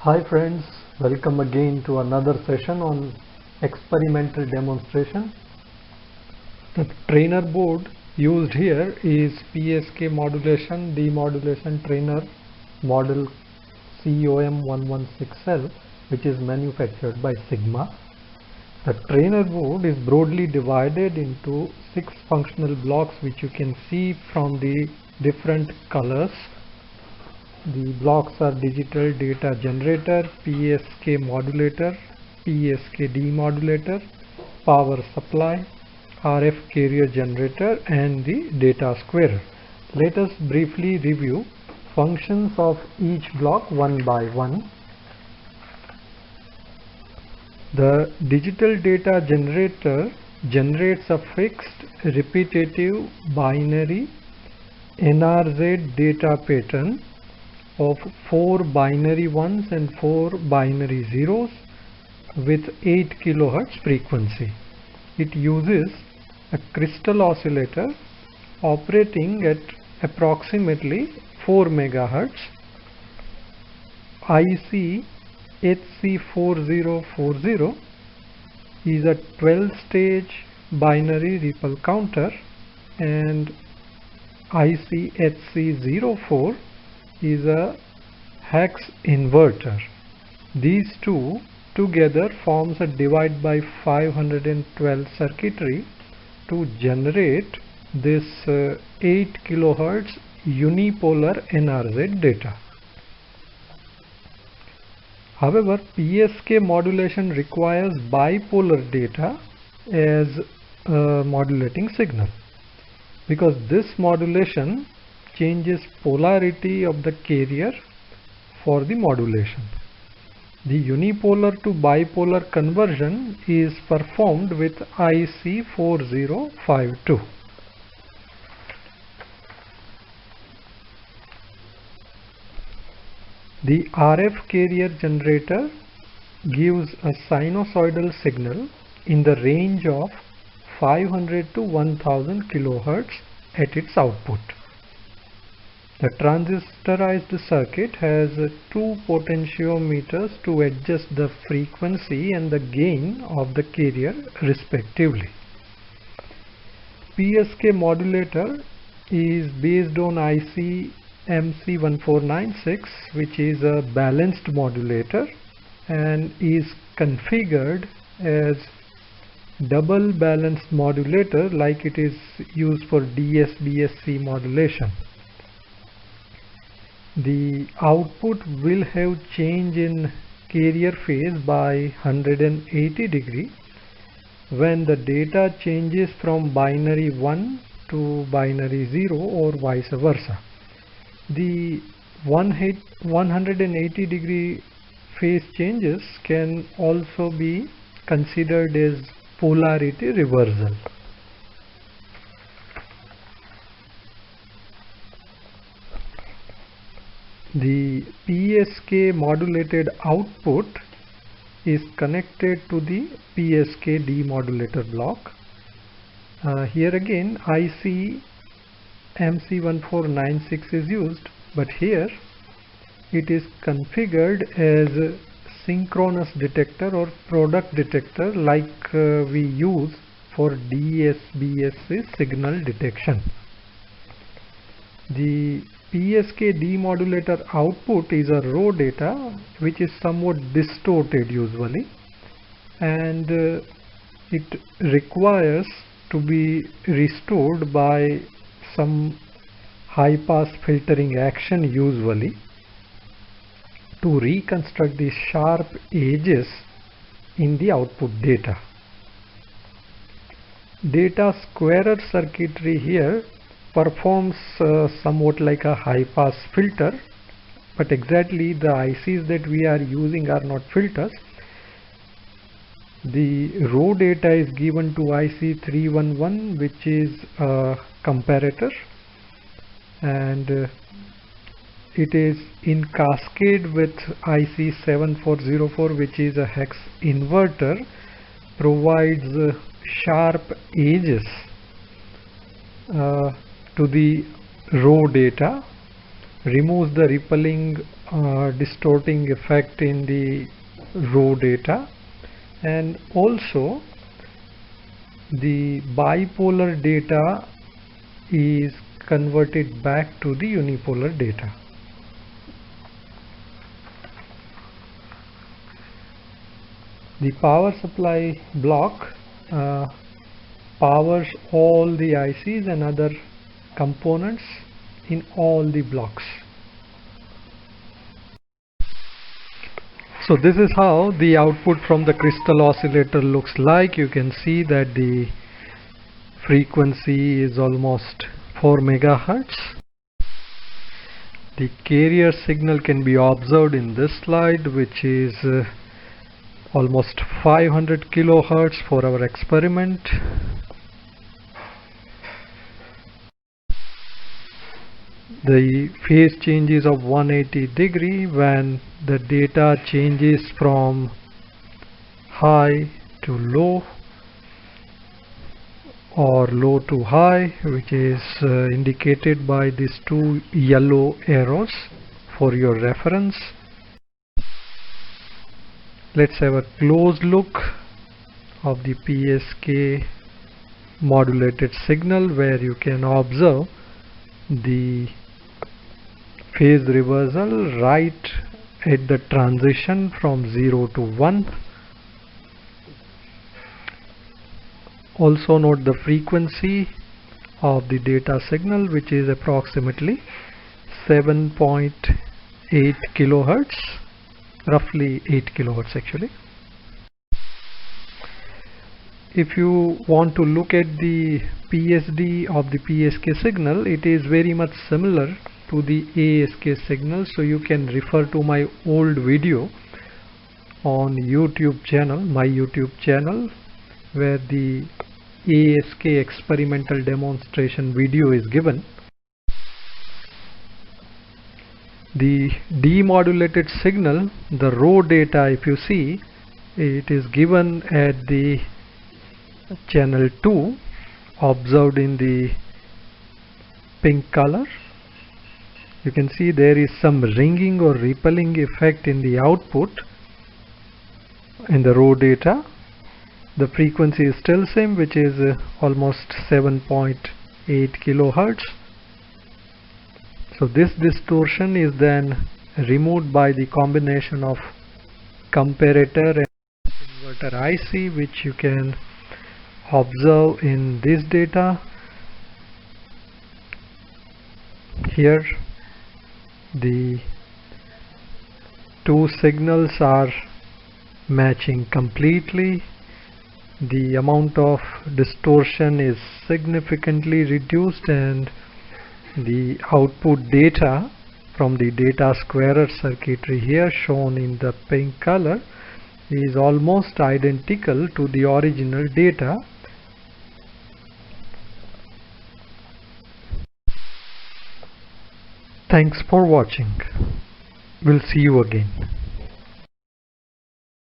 Hi friends, welcome again to another session on experimental demonstration. The trainer board used here is PSK modulation demodulation trainer model COM116L, which is manufactured by Sigma. The trainer board is broadly divided into 6 functional blocks, which you can see from the different colors. The blocks are digital data generator, PSK modulator, PSK demodulator, power supply, RF carrier generator, and the data squarer. Let us briefly review functions of each block one by one. The digital data generator generates a fixed repetitive binary NRZ data pattern of 4 binary ones and 4 binary zeros with 8 kHz frequency. It uses a crystal oscillator operating at approximately 4 MHz. IC HC4040 is a 12-stage binary ripple counter, and IC HC04 is a hex inverter. These two together forms a divide by 512 circuitry to generate this 8 kHz unipolar NRZ data. However, PSK modulation requires bipolar data as a modulating signal, because this modulation changes polarity of the carrier for the modulation. The unipolar to bipolar conversion is performed with IC4052. The RF carrier generator gives a sinusoidal signal in the range of 500 to 1000 kHz at its output. The transistorized circuit has 2 potentiometers to adjust the frequency and the gain of the carrier respectively. PSK modulator is based on IC MC1496, which is a balanced modulator and is configured as double balanced modulator like it is used for DSBSC modulation. The output will have change in carrier phase by 180 degree when the data changes from binary 1 to binary 0 or vice versa. The 180 degree phase changes can also be considered as polarity reversal. The PSK modulated output is connected to the PSK demodulator block. Here again IC MC1496 is used, but here it is configured as a synchronous detector or product detector like we use for DSBSC signal detection. The PSK demodulator output is a raw data which is somewhat distorted usually, and it requires to be restored by some high pass filtering action usually to reconstruct the sharp edges in the output data. Data squarer circuitry here performs somewhat like a high pass filter, but exactly the ICs that we are using are not filters. The raw data is given to IC311, which is a comparator, and it is in cascade with IC7404, which is a hex inverter, provides sharp edges to the raw data removes the rippling distorting effect in the raw data, and also the bipolar data is converted back to the unipolar data. The power supply block powers all the ICs and other components in all the blocks. So this is how the output from the crystal oscillator looks like. You can see that the frequency is almost 4 megahertz. The carrier signal can be observed in this slide, which is almost 500 kilohertz for our experiment. The phase changes of 180 degree when the data changes from high to low or low to high, which is indicated by these two yellow arrows for your reference. Let's have a close look of the PSK modulated signal, where you can observe the phase reversal right at the transition from 0 to 1. Also note the frequency of the data signal, which is approximately 7.8 kilohertz, roughly 8 kilohertz actually. If you want to look at the PSD of the PSK signal, it is very much similar to the ASK signal, so you can refer to my old video on YouTube channel, my YouTube channel, where the ASK experimental demonstration video is given. The demodulated signal, the raw data, if you see, it is given at the channel 2, observed in the pink color. You can see there is some ringing or rippling effect in the output in the raw data. The frequency is still same, which is almost 7.8 kilohertz. So this distortion is then removed by the combination of comparator and converter IC, which you can observe in this data. Here the two signals are matching completely. The amount of distortion is significantly reduced, and the output data from the data squarer circuitry here shown in the pink color is almost identical to the original data. Thanks for watching. We'll see you again.